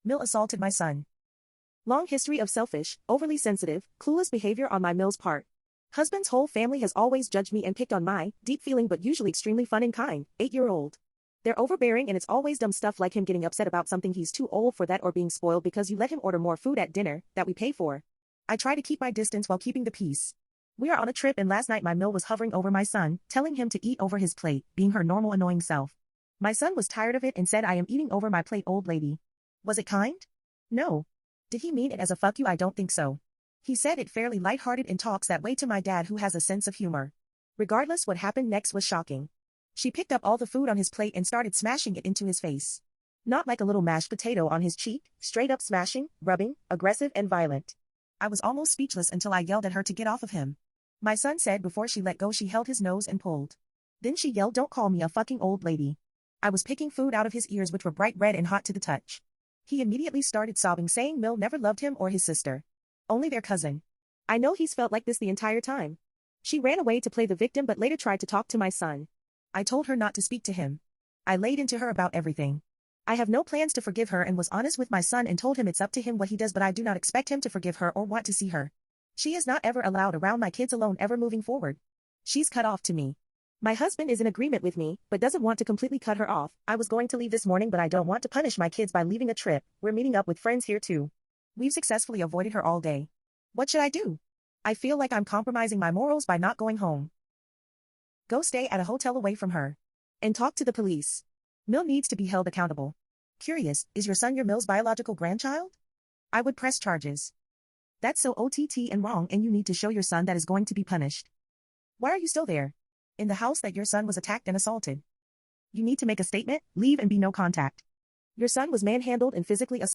Mill assaulted my son. Long history of selfish, overly sensitive, clueless behavior on my Mill's part. Husband's whole family has always judged me and picked on my deep-feeling but usually extremely fun and kind 8-year-old. They're overbearing and it's always dumb stuff like him getting upset about something he's too old for that or being spoiled because you let him order more food at dinner that we pay for. I try to keep my distance while keeping the peace. We are on a trip and last night my Mill was hovering over my son, telling him to eat over his plate, being her normal annoying self. My son was tired of it and said I am eating over my plate, old lady. Was it kind? No. Did he mean it as a fuck you? I don't think so. He said it fairly lighthearted and talks that way to my dad who has a sense of humor. Regardless, what happened next was shocking. She picked up all the food on his plate and started smashing it into his face. Not like a little mashed potato on his cheek, straight up smashing, rubbing, aggressive and violent. I was almost speechless until I yelled at her to get off of him. My son said before she let go she held his nose and pulled. Then she yelled, "Don't call me a fucking old lady." I was picking food out of his ears which were bright red and hot to the touch. He immediately started sobbing saying Mill never loved him or his sister. Only their cousin. I know he's felt like this the entire time. She ran away to play the victim but later tried to talk to my son. I told her not to speak to him. I laid into her about everything. I have no plans to forgive her and was honest with my son and told him it's up to him what he does but I do not expect him to forgive her or want to see her. She is not ever allowed around my kids alone ever moving forward. She's cut off to me. My husband is in agreement with me, but doesn't want to completely cut her off. I was going to leave this morning but I don't want to punish my kids by leaving a trip. We're meeting up with friends here too. We've successfully avoided her all day. What should I do? I feel like I'm compromising my morals by not going home. Go stay at a hotel away from her. And talk to the police. Mill needs to be held accountable. Curious, is your son your Mill's biological grandchild? I would press charges. That's so OTT and wrong and you need to show your son that is going to be punished. Why are you still there? In the house that your son was attacked and assaulted. You need to make a statement, leave and be no contact. Your son was manhandled and physically assaulted.